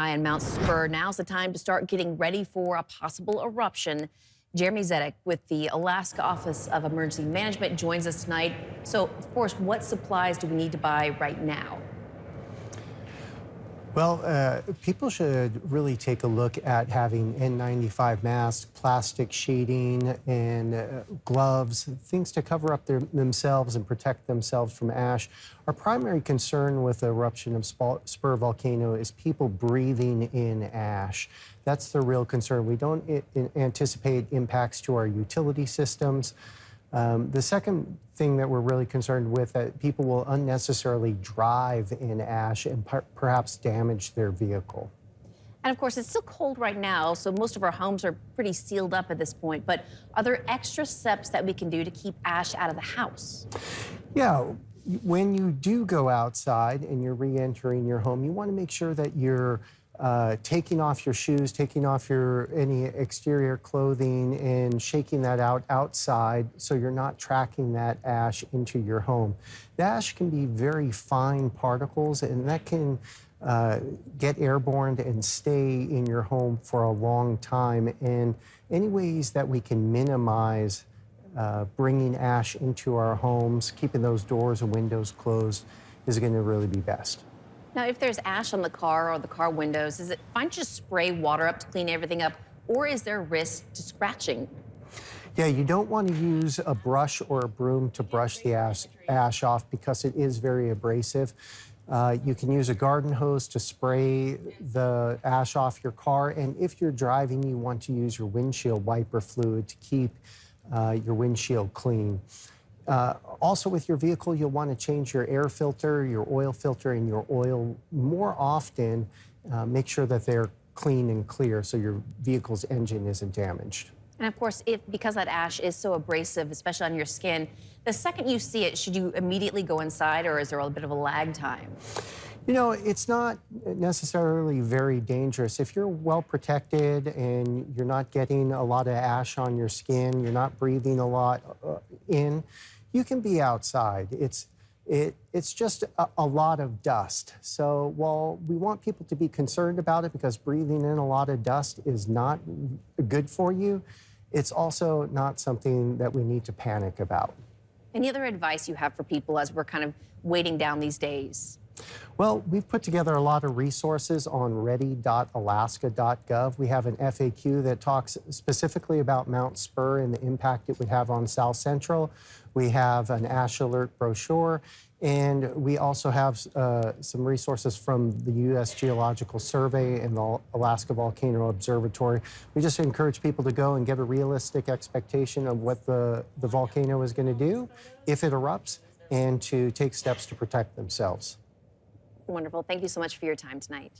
high on Mount Spurr. Now's the time to start getting ready for a possible eruption. Jeremy Zidek with the Alaska Office of Emergency Management joins us tonight. So, of course, what supplies do we need to buy right now? Well, people should really take a look at having N95 masks, plastic sheeting, and gloves, things to cover up themselves and protect themselves from ash. Our primary concern with the eruption of Spurr volcano is people breathing in ash. That's the real concern. We don't anticipate impacts to our utility systems. The second thing that we're really concerned with, that people will unnecessarily drive in ash and perhaps damage their vehicle. And of course, it's still cold right now, so most of our homes are pretty sealed up at this point. But are there extra steps that we can do to keep ash out of the house? Yeah, when you do go outside and you're re-entering your home, you want to make sure that you're taking off your shoes, taking off any exterior clothing and shaking that out outside so you're not tracking that ash into your home. The ash can be very fine particles, and that can get airborne and stay in your home for a long time. And any ways that we can minimize bringing ash into our homes, keeping those doors and windows closed, is going to really be best. Now, if there's ash on the car or the car windows, is it fine to just spray water up to clean everything up, or is there a risk to scratching? Yeah, you don't want to use a brush or a broom to brush the ash off because it is very abrasive. You can use a garden hose to spray the ash off your car, and if you're driving, you want to use your windshield wiper fluid to keep your windshield clean. Also with your vehicle, you'll want to change your air filter, your oil filter, and your oil more often. Make sure that they're clean and clear so your vehicle's engine isn't damaged. And of course, because that ash is so abrasive, especially on your skin, the second you see it, should you immediately go inside, or is there a bit of a lag time? You know, it's not necessarily very dangerous. If you're well protected and you're not getting a lot of ash on your skin, you're not breathing a lot in, you can be outside. It's just a lot of dust. So while we want people to be concerned about it because breathing in a lot of dust is not good for you, it's also not something that we need to panic about. Any other advice you have for people as we're kind of waiting down these days? Well, we've put together a lot of resources on ready.alaska.gov. We have an FAQ that talks specifically about Mount Spurr and the impact it would have on South Central. We have an ash alert brochure, and we also have some resources from the U.S. Geological Survey and the Alaska Volcano Observatory. We just encourage people to go and get a realistic expectation of what the volcano is going to do if it erupts, and to take steps to protect themselves. Wonderful. Thank you so much for your time tonight.